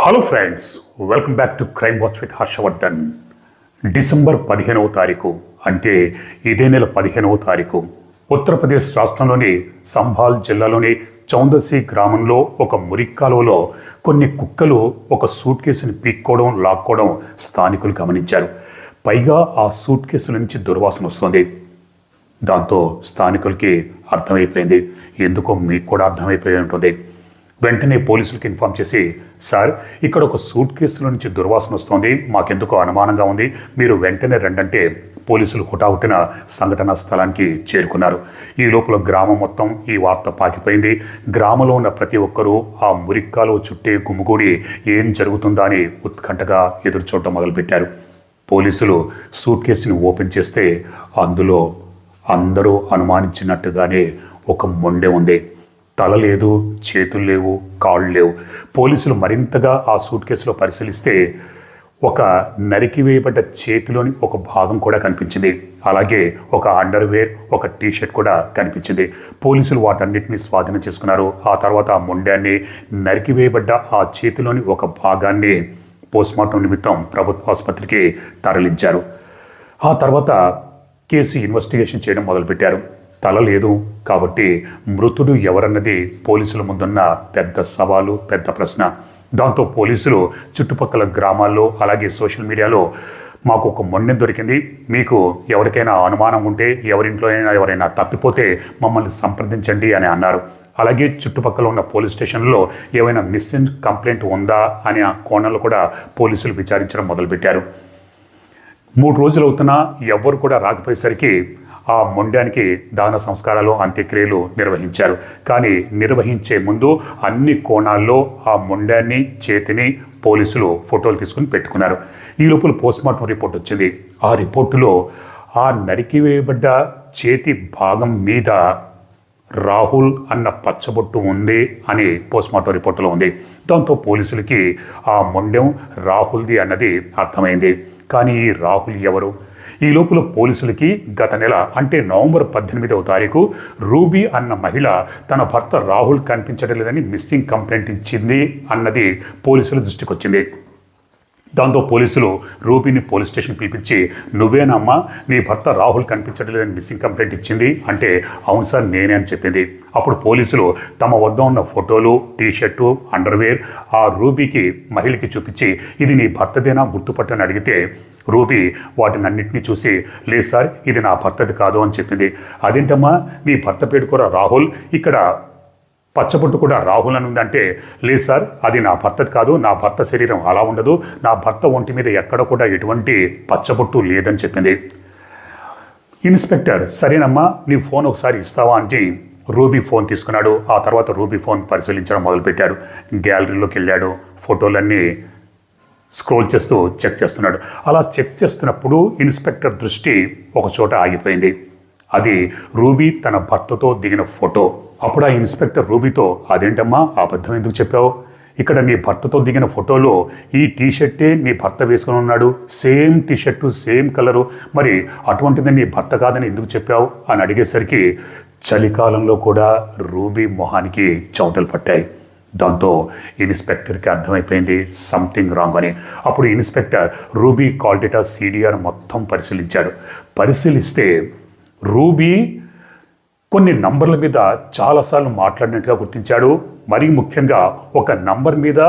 Hello friends, welcome back to crime watch with Harshavardhan. December 15వ తారీఖు అంటే ఇదే నెల 15వ తారీఖు ఉత్తరప్రదేశ్ రాష్ట్రంలోని సంభాల్ జిల్లాలోని చౌందసి గ్రామంలో ఒక మురిక్కాలువలో కొన్ని కుక్కలు ఒక సూట్ కేసుని పీక్కోవడం లాక్కోవడం స్థానికులు గమనించారు. పైగా ఆ సూట్ కేసు నుంచి దుర్వాసన వస్తుంది. దాంతో స్థానికులకి అర్థమైపోయింది. ఎందుకో మీకు కూడా అర్థమైపోయి ఉంటుంది. వెంటనే పోలీసులకు ఇన్ఫామ్ చేసి, సార్, ఇక్కడ ఒక సూట్ కేసుల నుంచి దుర్వాసన వస్తుంది, మాకెందుకో అనుమానంగా ఉంది, మీరు వెంటనే రండంటే పోలీసులు హుటాహుటిన సంఘటనా స్థలానికి చేరుకున్నారు. ఈ లోపల గ్రామం మొత్తం ఈ వార్త పాకిపోయింది. గ్రామంలో ఉన్న ప్రతి ఒక్కరూ ఆ మురిక్కాలో చుట్టే గుమ్ముగూడి ఏం జరుగుతుందా అని ఉత్కంఠగా ఎదురుచూడటం మొదలుపెట్టారు. పోలీసులు సూట్ కేసుని ఓపెన్ చేస్తే అందులో అందరూ అనుమానించినట్టుగానే ఒక మొండె ఉంది. తల లేదు, చేతులు లేవు, కాళ్ళు లేవు. పోలీసులు మరింతగా ఆ సూట్ కేసులో పరిశీలిస్తే ఒక నరికివేయబడ్డ చేతిలోని ఒక భాగం కూడా కనిపించింది. అలాగే ఒక అండర్వేర్, ఒక టీషర్ట్ కూడా కనిపించింది. పోలీసులు వాటన్నిటిని స్వాధీనం చేసుకున్నారు. ఆ తర్వాత ఆ మొండాన్ని, నరికివేయబడ్డ ఆ చేతిలోని ఒక భాగాన్ని పోస్ట్మార్టం నిమిత్తం ప్రభుత్వ ఆసుపత్రికి తరలించారు. ఆ తర్వాత కేసు ఇన్వెస్టిగేషన్ చేయడం మొదలుపెట్టారు. తల లేదు కాబట్టి మృతుడు ఎవరన్నది పోలీసుల ముందున్న పెద్ద సవాలు, పెద్ద ప్రశ్న. దాంతో పోలీసులు చుట్టుపక్కల గ్రామాల్లో అలాగే సోషల్ మీడియాలో మాకు ఒక మొండె దొరికింది, మీకు ఎవరికైనా అనుమానం ఉంటే, ఎవరింట్లో అయినా ఎవరైనా తప్పిపోతే మమ్మల్ని సంప్రదించండి అని అన్నారు. అలాగే చుట్టుపక్కల ఉన్న పోలీస్ స్టేషన్లో ఏమైనా మిస్సింగ్ కంప్లైంట్ ఉందా అనే కోణంలో కూడా పోలీసులు విచారించడం మొదలుపెట్టారు. 3 రోజులు అవుతున్నా ఎవ్వరు కూడా రాకపోయేసరికి ఆ మొండానికి దహన సంస్కారాలు, అంత్యక్రియలు నిర్వహించారు. కానీ నిర్వహించే ముందు అన్ని కోణాల్లో ఆ మొండాన్ని, చేతిని పోలీసులు ఫోటోలు తీసుకుని పెట్టుకున్నారు. ఈ లోపల పోస్ట్మార్టం రిపోర్ట్ వచ్చింది. ఆ రిపోర్టులో ఆ నరికివేయబడ్డ చేతి భాగం మీద రాహుల్ అన్న పచ్చబొట్టు ఉంది అని పోస్ట్మార్టం రిపోర్టులో ఉంది. దాంతో పోలీసులకి ఆ మొండెం రాహుల్ది అన్నది అర్థమైంది. కానీ ఈ రాహుల్ ఎవరు? ఈ లోపల పోలీసులకి గత నెల అంటే నవంబర్ 18వ తారీఖు రూబీ అన్న మహిళ తన భర్త రాహుల్ కనిపించడం లేదని మిస్సింగ్ కంప్లైంట్ ఇచ్చింది అన్నది పోలీసుల దృష్టికి వచ్చింది. దాంతో పోలీసులు రూబీని పోలీస్ స్టేషన్ పిలిపించి, నువ్వేనమ్మా నీ భర్త రాహుల్ కనిపించడం లేదని మిస్సింగ్ కంప్లైంట్ ఇచ్చింది అంటే, అవును సార్ నేనే అని చెప్పింది. అప్పుడు పోలీసులు తమ వద్ద ఉన్న ఫోటోలు, టీషర్టు, అండర్వేర్ ఆ రూబీకి మహిళకి చూపించి, ఇది నీ భర్తదేనా గుర్తుపట్టని అడిగితే రూబీ వాటినన్నింటినీ చూసి, లేదు సార్ ఇది నా భర్తది కాదు అని చెప్పింది. అదేంటమ్మా నీ భర్త పేరు కూడా రాహుల్, ఇక్కడ పచ్చబొట్టు కూడా రాహుల్ అని ఉందంటే, లేదు సార్ అది నా భర్తది కాదు, నా భర్త శరీరం అలా ఉండదు, నా భర్త ఒంటి మీద ఎక్కడ కూడా ఎటువంటి పచ్చబొట్టు లేదని చెప్పింది. ఇన్స్పెక్టర్, సరేనమ్మా నీ ఫోన్ ఒకసారి ఇస్తావా అంటే రూబీ ఫోన్ తీసుకున్నాడు. ఆ తర్వాత రూబీ ఫోన్ పరిశీలించడం మొదలుపెట్టాడు. గ్యాలరీలోకి వెళ్ళాడు. ఫోటోలన్నీ స్క్రోల్ చేస్తూ చెక్ చేస్తున్నాడు. అలా చెక్ చేస్తున్నప్పుడు ఇన్స్పెక్టర్ దృష్టి ఒక చోట ఆగిపోయింది. అది రూబీ తన భర్తతో దిగిన ఫోటో. అప్పుడు ఆ ఇన్స్పెక్టర్ రూబీతో, అదేంటమ్మా అబద్ధం ఎందుకు చెప్పావు? ఇక్కడ నీ భర్తతో దిగిన ఫోటోలో ఈ టీషర్టే నీ భర్త వేసుకుని ఉన్నాడు, సేమ్ టీషర్టు, సేమ్ కలరు, మరి అటువంటిది నీ భర్త కాదని ఎందుకు చెప్పావు అని అడిగేసరికి చలికాలంలో కూడా రూబీ మొహానికి చెమటలు పట్టాయి. దాంతో ఇన్స్పెక్టర్కి అర్థమైపోయింది సంథింగ్ రాంగ్ అని. అప్పుడు inspector ruby call data, CDR మొత్తం పరిశీలించాడు. పరిశీలిస్తే రూబీ కొన్ని నంబర్ల మీద చాలాసార్లు మాట్లాడినట్టుగా గుర్తించాడు. మరీ ముఖ్యంగా ఒక నంబర్ మీద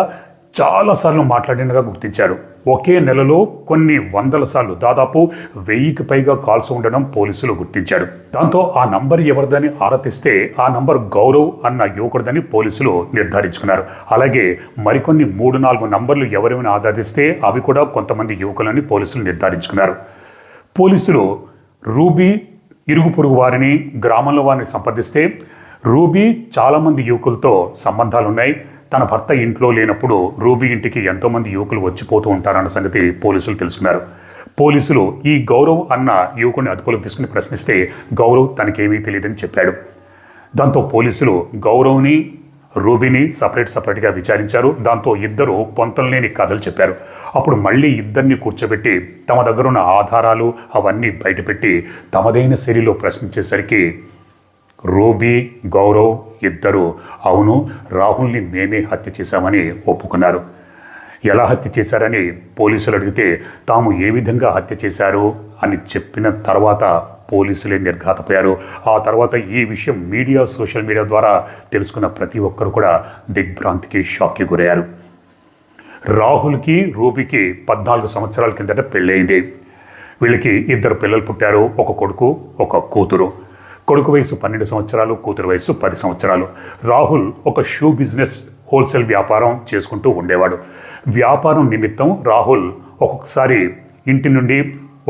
చాలాసార్లు మాట్లాడినట్టుగా గుర్తించాడు. ఒకే నెలలో కొన్ని వందల సార్లు, దాదాపు 1000కి పైగా కాల్స్ ఉండడం పోలీసులు గుర్తించాడు. దాంతో ఆ నంబర్ ఎవరిదని ఆరా తీస్తే ఆ నంబర్ గౌరవ్ అన్న యువకుడిదని పోలీసులు నిర్ధారించుకున్నారు. అలాగే మరికొన్ని 3-4 నంబర్లు ఎవరైనా ఆధారిస్తే అవి కూడా కొంతమంది యువకులని పోలీసులు నిర్ధారించుకున్నారు. పోలీసులు రూబీ ఇరుగు పొరుగు వారిని, గ్రామంలో వారిని సంప్రదిస్తే రూబీ చాలామంది యువకులతో సంబంధాలు ఉన్నాయి, తన భర్త ఇంట్లో లేనప్పుడు రూబీ ఇంటికి ఎంతోమంది యువకులు వచ్చిపోతూ ఉంటారన్న సంగతి పోలీసులు తెలుసుకున్నారు. పోలీసులు ఈ గౌరవ్ అన్న యువకుడిని అదుపులోకి తీసుకుని ప్రశ్నిస్తే గౌరవ్ తనకేమీ తెలియదని చెప్పాడు. దాంతో పోలీసులు గౌరవ్ని, రూబీని సపరేట్గా విచారించారు. దాంతో ఇద్దరు పొంతలేని కథలు చెప్పారు. అప్పుడు మళ్ళీ ఇద్దరిని కూర్చోబెట్టి తమ దగ్గర ఉన్న ఆధారాలు అవన్నీ బయటపెట్టి తమదైన శైలిలో ప్రశ్నించేసరికి రూబీ, గౌరవ్ ఇద్దరు అవును రాహుల్ని మేమే హత్య చేశామని ఒప్పుకున్నారు. ఎలా హత్య చేశారని పోలీసులు అడిగితే తాము ఏ విధంగా హత్య చేశారు అని చెప్పిన తర్వాత పోలీసులే నిర్ఘాతపోయారు. ఆ తర్వాత ఈ విషయం సోషల్ మీడియా ద్వారా తెలుసుకున్న ప్రతి ఒక్కరు కూడా దిగ్భ్రాంతికి, షాక్కి గురయ్యారు. రాహుల్కి, రూబీకి 14 సంవత్సరాల కిందట పెళ్ళయింది. వీళ్ళకి 2 పిల్లలు పుట్టారు. ఒక కొడుకు, ఒక కూతురు. కొడుకు వయసు 12 సంవత్సరాలు, కూతురు వయసు 10 సంవత్సరాలు. రాహుల్ ఒక షూ బిజినెస్, హోల్సేల్ వ్యాపారం చేసుకుంటూ ఉండేవాడు. వ్యాపారం నిమిత్తం రాహుల్ ఒక్కొక్కసారి ఇంటి నుండి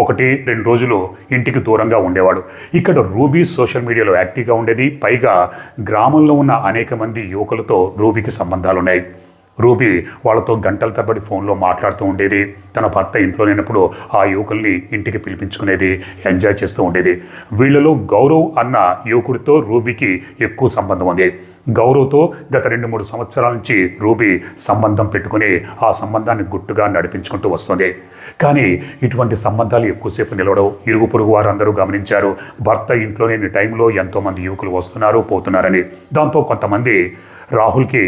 1-2 రోజులు ఇంటికి దూరంగా ఉండేవాడు. ఇక్కడ రూబీ సోషల్ మీడియాలో యాక్టివ్గా ఉండేది. పైగా గ్రామంలో ఉన్న అనేక మంది యువకులతో రూబీకి సంబంధాలు ఉన్నాయి. రూబీ వాళ్ళతో గంటల తరబడి ఫోన్లో మాట్లాడుతూ ఉండేది. తన భర్త ఇంట్లో లేనప్పుడు ఆ యువకుల్ని ఇంటికి పిలిపించుకునేది, ఎంజాయ్ చేస్తూ ఉండేది. వీళ్ళలో గౌరవ్ అన్న యువకుడితో రూబీకి ఎక్కువ సంబంధం ఉంది. గౌరవ్తో గత 2-3 సంవత్సరాల నుంచి రూబీ సంబంధం పెట్టుకుని ఆ సంబంధాన్ని గుట్టుగా నడిపించుకుంటూ వస్తుంది. కానీ ఇటువంటి సంబంధాలు ఎక్కువసేపు నిలవడం ఇరుగు పొరుగు వారందరూ గమనించారు. భర్త ఇంట్లో లేని టైంలో ఎంతోమంది యువకులు వస్తున్నారు, పోతున్నారని. దాంతో కొంతమంది రాహుల్కి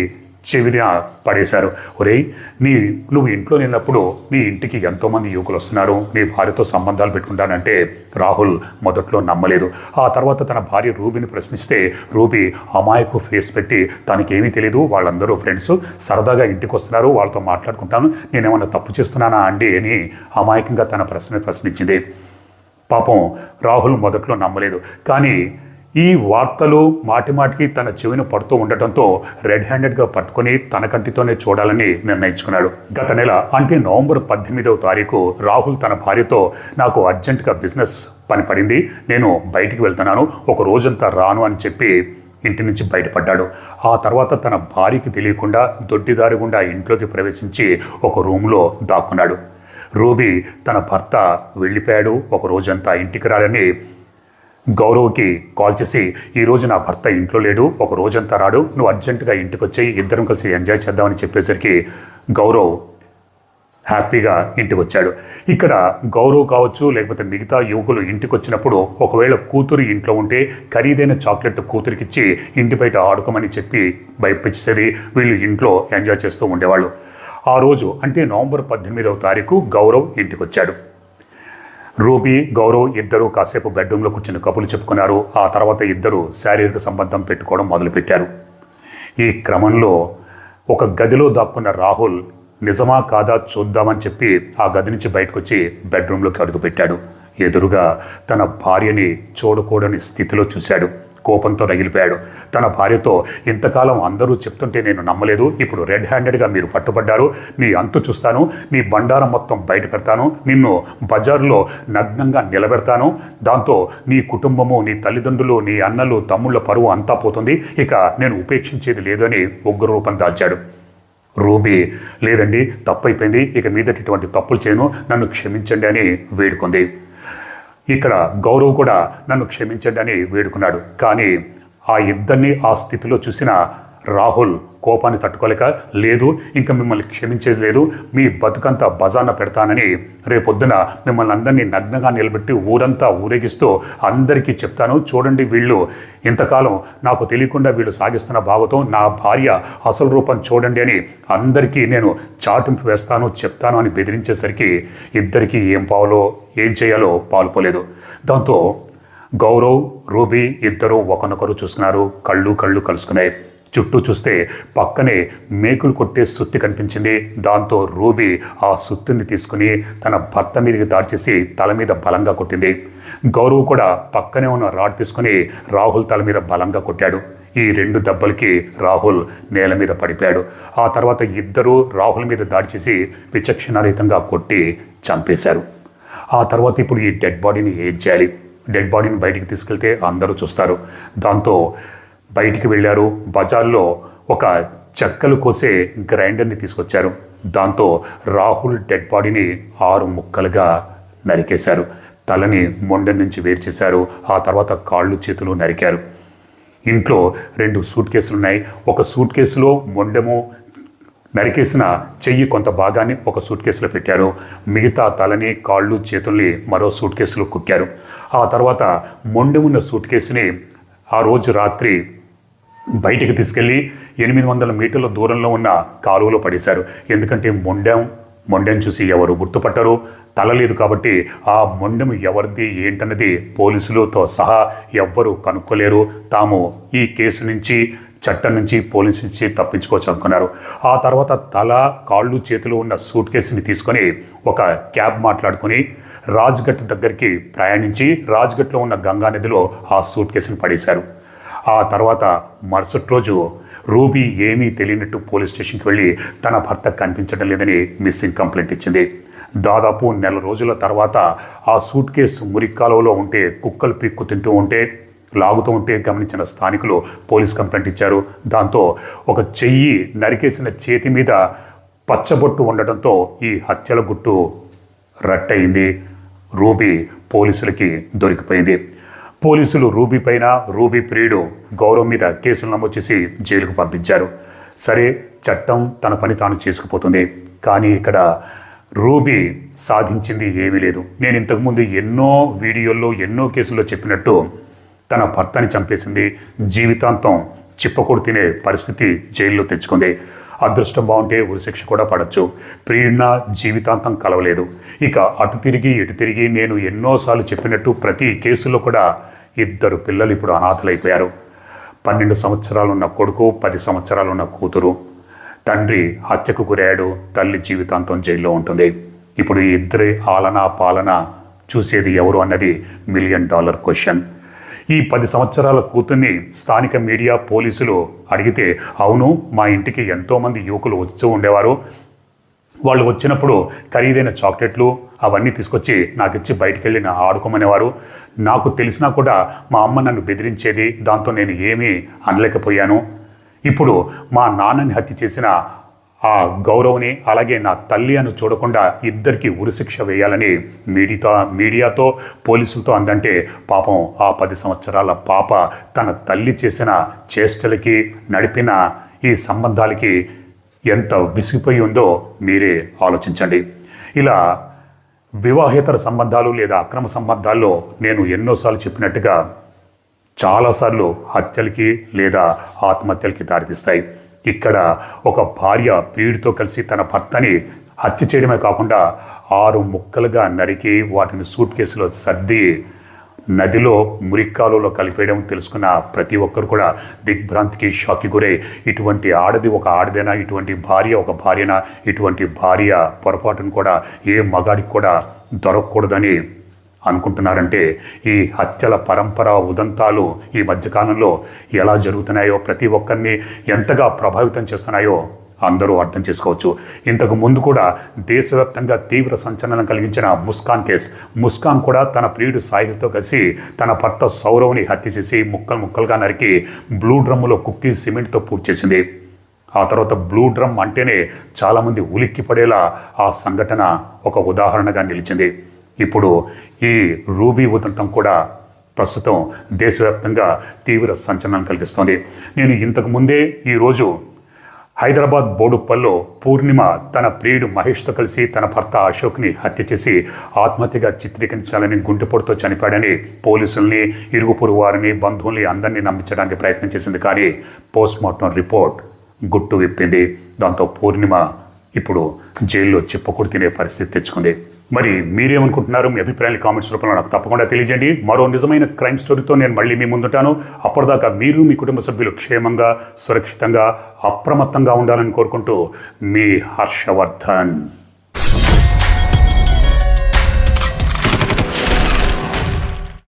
చెవిన పడేశారు. ఒరేయ్, నువ్వు ఇంట్లో లేనప్పుడు నీ ఇంటికి ఎంతోమంది యువకులు వస్తున్నారు, నీ భార్యతో సంబంధాలు పెట్టుకుంటానంటే రాహుల్ మొదట్లో నమ్మలేదు. ఆ తర్వాత తన భార్య రూబీని ప్రశ్నిస్తే రూబీ అమాయకు ఫేస్ పెట్టి తనకేమీ తెలియదు, వాళ్ళందరూ ఫ్రెండ్స్, సరదాగా ఇంటికి వస్తున్నారు, వాళ్ళతో మాట్లాడుకుంటాను, నేనేమన్నా తప్పు చేస్తున్నానా అండి అని అమాయకంగా తన ప్రశ్నించింది. పాపం రాహుల్ మొదట్లో నమ్మలేదు. కానీ ఈ వార్తలు మాటిమాటికి తన చెవిన పడుతూ ఉండటంతో రెడ్ హ్యాండెడ్గా పట్టుకొని తన కంటితోనే చూడాలని నిర్ణయించుకున్నాడు. గత నెల అంటే నవంబర్ 18వ తారీఖు రాహుల్ తన భార్యతో నాకు అర్జెంటుగా బిజినెస్ పని పడింది, నేను బయటికి వెళ్తున్నాను, ఒక రోజంతా రాను అని చెప్పి ఇంటి నుంచి బయటపడ్డాడు. ఆ తర్వాత తన భార్యకి తెలియకుండా దొడ్డిదారి గుండా ఇంట్లోకి ప్రవేశించి ఒక రూమ్లో దాక్కున్నాడు. రూబీ తన భర్త వెళ్ళిపోయాడు, ఒక రోజంతా ఇంటికి రాడని గౌరవ్కి కాల్ చేసి ఈరోజు నా భర్త ఇంట్లో లేడు, ఒక రోజంతా రాడు, నువ్వు అర్జెంటుగా ఇంటికి వచ్చేయి, ఇద్దరం కలిసి ఎంజాయ్ చేద్దామని చెప్పేసరికి గౌరవ్ హ్యాపీగా ఇంటికి వచ్చాడు. ఇక్కడ గౌరవ్ కావచ్చు లేకపోతే మిగతా యువకులు ఇంటికి వచ్చినప్పుడు ఒకవేళ కూతురు ఇంట్లో ఉంటే ఖరీదైన చాక్లెట్ కూతురికిచ్చి ఇంటి బయట ఆడుకోమని చెప్పి భయపించేది. వీళ్ళు ఇంట్లో ఎంజాయ్ చేస్తూ ఉండేవాళ్ళు. ఆ రోజు అంటే నవంబర్ 18వ తారీఖు గౌరవ్ ఇంటికి వచ్చాడు. రూబీ, గౌరవ్ ఇద్దరు కాసేపు బెడ్రూమ్లో కూర్చుని కబుర్లు చెప్పుకున్నారు. ఆ తర్వాత ఇద్దరు శారీరక సంబంధం పెట్టుకోవడం మొదలుపెట్టారు. ఈ క్రమంలో ఒక గదిలో దాక్కున్న రాహుల్ నిజమా కాదా చూద్దామని చెప్పి ఆ గది నుంచి బయటకు వచ్చి బెడ్రూమ్లోకి అడుగుపెట్టాడు. ఎదురుగా తన భార్యని చూడకూడని స్థితిలో చూశాడు. కోపంతో రగిలిపోయాడు. తన భార్యతో ఇంతకాలం అందరూ చెప్తుంటే నేను నమ్మలేదు, ఇప్పుడు రెడ్ హ్యాండెడ్గా మీరు పట్టుబడ్డారు, నీ అంతు చూస్తాను, నీ బండారం మొత్తం బయట పెడతాను, నిన్ను బజార్లో నగ్నంగా నిలబెడతాను, దాంతో నీ కుటుంబము, నీ తల్లిదండ్రులు, నీ అన్నలు, తమ్ముళ్ళ పరువు అంతా పోతుంది, ఇక నేను ఉపేక్షించేది లేదని ఉగ్ర రూపం దాల్చాడు. రూబీ లేదండి, తప్పైపోయింది, ఇక మీదట ఇటువంటి తప్పులు చేయను, నన్ను క్షమించండి అని వేడుకుంది. ఇక్కడ గౌరవ్ కూడా నన్ను క్షమించండి అని వేడుకున్నాడు. కానీ ఆ ఇద్దరిని ఆ స్థితిలో చూసిన రాహుల్ కోపాన్ని తట్టుకోలేక లేదు, ఇంకా మిమ్మల్ని క్షమించేది లేదు, మీ బతుకంతా బజార్న పెడతానని రేపొద్దున మిమ్మల్ని అందరినీ నగ్నంగా నిలబెట్టి ఊరంతా ఊరేగిస్తూ అందరికీ చెప్తాను, చూడండి వీళ్ళు ఇంతకాలం నాకు తెలియకుండా వీళ్ళు సాగిస్తున్న భావతో నా భార్య అసలు రూపం చూడండి అని అందరికీ నేను చాటింపు వేస్తాను, చెప్తాను అని బెదిరించేసరికి ఇద్దరికీ ఏం చేయాలో పాలుపోలేదు. దాంతో గౌరవ్, రూబీ ఇద్దరూ ఒకరినొకరు చూస్తున్నారు. కళ్ళు కలుసుకున్నాయి. చుట్టూ చూస్తే పక్కనే మేకులు కొట్టే సుత్తి కనిపించింది. దాంతో రూబీ ఆ సుత్తిని తీసుకుని తన భర్త మీదకి దాడి చేసి తల మీద బలంగా కొట్టింది. గౌరవ్ కూడా పక్కనే ఉన్న రాడ్ తీసుకుని రాహుల్ తల మీద బలంగా కొట్టాడు. ఈ 2 దెబ్బలకి రాహుల్ నేల మీద పడిపోయాడు. ఆ తర్వాత ఇద్దరూ రాహుల్ మీద దాడి చేసి విచక్షణారహితంగా కొట్టి చంపేశారు. ఆ తర్వాత ఇప్పుడు ఈ డెడ్ బాడీని ఏం చేయాలి? డెడ్ బాడీని బయటికి తీసుకెళ్తే అందరూ చూస్తారు. దాంతో బయటికి వెళ్ళారు. బజార్లో ఒక చెక్కలు కోసే గ్రైండర్ని తీసుకొచ్చారు. దాంతో రాహుల్ డెడ్ బాడీని 6 ముక్కలుగా నరికేశారు. తలని మొండె నుంచి వేరు చేశారు. ఆ తర్వాత కాళ్ళు చేతులు నరికారు. ఇంట్లో 2 సూట్ కేసులు ఉన్నాయి. ఒక సూట్ కేసులో మొండెము, నరికేసిన చెయ్యి కొంత భాగాన్ని ఒక సూట్ కేసులో పెట్టారు. మిగతా తలని, కాళ్ళు, చేతుల్ని మరో సూట్ కేసులో కుక్కారు. ఆ తర్వాత మొండె ఉన్న సూట్ కేసుని ఆ రోజు రాత్రి బయటికి తీసుకెళ్లి 800 మీటర్ల దూరంలో ఉన్న కాలువలో పడేశారు. ఎందుకంటే మొండెం చూసి ఎవరు గుర్తుపట్టరు, తల లేదు కాబట్టి ఆ మొండెం ఎవరిది ఏంటన్నది పోలీసులతో సహా ఎవ్వరూ కనుక్కోలేరు. తాము ఈ కేసు నుంచి, చట్టం నుంచి, పోలీసు నుంచి తప్పించుకోవచ్చు అనుకున్నారు. ఆ తర్వాత తల, కాళ్ళు, చేతులు ఉన్న సూట్ కేసుని తీసుకొని ఒక క్యాబ్ మాట్లాడుకొని రాజ్ఘట్ దగ్గరికి ప్రయాణించి రాజ్ఘట్లో ఉన్న గంగా నదిలో ఆ సూట్ కేసుని పడేశారు. ఆ తర్వాత మరుసటి రోజు రూబీ ఏమీ తెలియనట్టు పోలీస్ స్టేషన్కి వెళ్ళి తన భర్త కనిపించడం లేదని మిస్సింగ్ కంప్లైంట్ ఇచ్చింది. దాదాపు నెల రోజుల తర్వాత ఆ సూట్ కేసు మురిక్కాలువలో ఉంటే కుక్కలు పీక్కు తింటూ ఉంటే, లాగుతూ ఉంటే గమనించిన స్థానికులు పోలీస్ కంప్లైంట్ ఇచ్చారు. దాంతో ఒక చెయ్యి నరికేసిన చేతి మీద పచ్చబొట్టు ఉండటంతో ఈ హత్యల గుట్టు రట్టయింది. రూబీ పోలీసులకి దొరికిపోయింది. పోలీసులు రూబీ పైన, రూబీ ప్రియుడు గౌరవ్ మీద కేసులు నమోదు చేసి జైలుకు పంపించారు. సరే, చట్టం తన పని తాను చేసుకుపోతుంది. కానీ ఇక్కడ రూబీ సాధించింది ఏమీ లేదు. నేను ఇంతకుముందు ఎన్నో వీడియోల్లో, ఎన్నో కేసుల్లో చెప్పినట్టు తన భర్తని చంపేసింది. జీవితాంతం చిప్పకొడు తినే పరిస్థితి జైల్లో తెచ్చుకుంది. అదృష్టం బాగుంటే ఉరిశిక్ష కూడా పడచ్చు. ప్రియుడిన జీవితాంతం కలవలేదు. ఇక అటు తిరిగి ఇటు తిరిగి నేను ఎన్నోసార్లు చెప్పినట్టు ప్రతి కేసులో కూడా 2 పిల్లలు ఇప్పుడు అనాథలైపోయారు. 12 సంవత్సరాలున్న కొడుకు, 10 సంవత్సరాలున్న కూతురు. తండ్రి హత్యకు గురయ్యాడు. తల్లి జీవితాంతం జైల్లో ఉంటుంది. ఇప్పుడు ఈ ఇద్దరి ఆలనా పాలన చూసేది ఎవరు అన్నది $1 మిలియన్ క్వశ్చన్. ఈ 10 సంవత్సరాల కూతుర్ని స్థానిక మీడియా, పోలీసులు అడిగితే, అవును, మా ఇంటికి ఎంతోమంది యువకులు వస్తూ ఉండేవారు. వాళ్ళు వచ్చినప్పుడు ఖరీదైన చాక్లెట్లు అవన్నీ తీసుకొచ్చి నాకు ఇచ్చి బయటికి వెళ్ళి ఆడుకోమనేవారు. నాకు తెలిసినా కూడా మా అమ్మ నన్ను బెదిరించేది. దాంతో నేను ఏమీ అనలేకపోయాను. ఇప్పుడు మా నాన్నని హత్య చేసిన ఆ గౌరవ్ని, అలాగే నా తల్లి అని చూడకుండా ఇద్దరికి ఉరిశిక్ష వేయాలని మీడియాతో, పోలీసులతో అందంటే పాపం ఆ 10 సంవత్సరాల పాప తన తల్లి చేసిన చేష్టలకి, నడిపిన ఈ సంబంధాలకి ఎంత విసిగిపోయి ఉందో మీరే ఆలోచించండి. ఇలా వివాహేతర సంబంధాలు లేదా అక్రమ సంబంధాల్లో నేను ఎన్నోసార్లు చెప్పినట్టుగా చాలాసార్లు హత్యలకి లేదా ఆత్మహత్యలకి దారితీస్తాయి. ఇక్కడ ఒక భార్య ప్రియుడితో కలిసి తన భర్తని హత్య చేయడమే కాకుండా 6 ముక్కలుగా నరికి వాటిని సూట్ కేసులో సర్ది నదిలో, మురిక్కాలులో కలిపేయడం తెలుసుకున్న ప్రతి ఒక్కరు కూడా దిగ్భ్రాంతికి, షాక్కి గురై ఇటువంటి ఆడది ఒక ఆడదేనా, ఇటువంటి భార్య ఒక భార్యనా, ఇటువంటి భార్య పొరపాటును కూడా ఏ మగాడికి కూడా దొరకకూడదని అనుకుంటున్నారంటే ఈ హత్యల పరంపర ఉదంతాలు ఈ మధ్యకాలంలో ఎలా జరుగుతున్నాయో, ప్రతి ఒక్కరిని ఎంతగా ప్రభావితం చేస్తున్నాయో అందరూ అర్థం చేసుకోవచ్చు. ఇంతకు ముందు కూడా దేశవ్యాప్తంగా తీవ్ర సంచలనం కలిగించిన ముస్కాన్ కేసు. ముస్కాన్ కూడా తన ప్రియుడు సాహిల్తో కలిసి తన భర్త సౌరవ్ని హత్య చేసి ముక్కలు ముక్కలుగా నరికి బ్లూ డ్రమ్ములో కుక్కి సిమెంట్తో పూర్తి చేసింది. ఆ తర్వాత బ్లూ డ్రమ్ అంటేనే చాలామంది ఉలిక్కి పడేలా ఆ సంఘటన ఒక ఉదాహరణగా నిలిచింది. ఇప్పుడు ఈ రూబీ ఉదంతం కూడా ప్రస్తుతం దేశవ్యాప్తంగా తీవ్ర సంచలనం కలిగిస్తోంది. నేను ఇంతకు ముందే ఈరోజు హైదరాబాద్ బోడుప్పల్లో పూర్ణిమ తన ప్రియుడు మహేష్తో కలిసి తన భర్త అశోక్ని హత్య చేసి ఆత్మహత్యగా చిత్రీకరించాలని గుండెపోటుతో చనిపోయాడని పోలీసుల్ని, ఇరుగు పొరుగు వారిని, బంధువుల్ని అందరినీ నమ్మించడానికి ప్రయత్నం చేసింది. కానీ పోస్ట్మార్టం రిపోర్ట్ గుట్టు విప్పింది. దాంతో పూర్ణిమ ఇప్పుడు జైల్లో చిప్పకూడు తినే పరిస్థితి తెచ్చుకుంది. మరి మీరేమనుకుంటున్నారు? మీ అభిప్రాయాలు కామెంట్స్ రూపంలో నాకు తప్పకుండా తెలియజేయండి. మరో నిజమైన క్రైమ్ స్టోరీతో నేను మళ్ళీ మీ ముందుంటాను. అప్పటిదాకా మీరు, మీ కుటుంబ సభ్యులు క్షేమంగా, సురక్షితంగా, అప్రమత్తంగా ఉండాలని కోరుకుంటూ మీ హర్షవర్ధన్.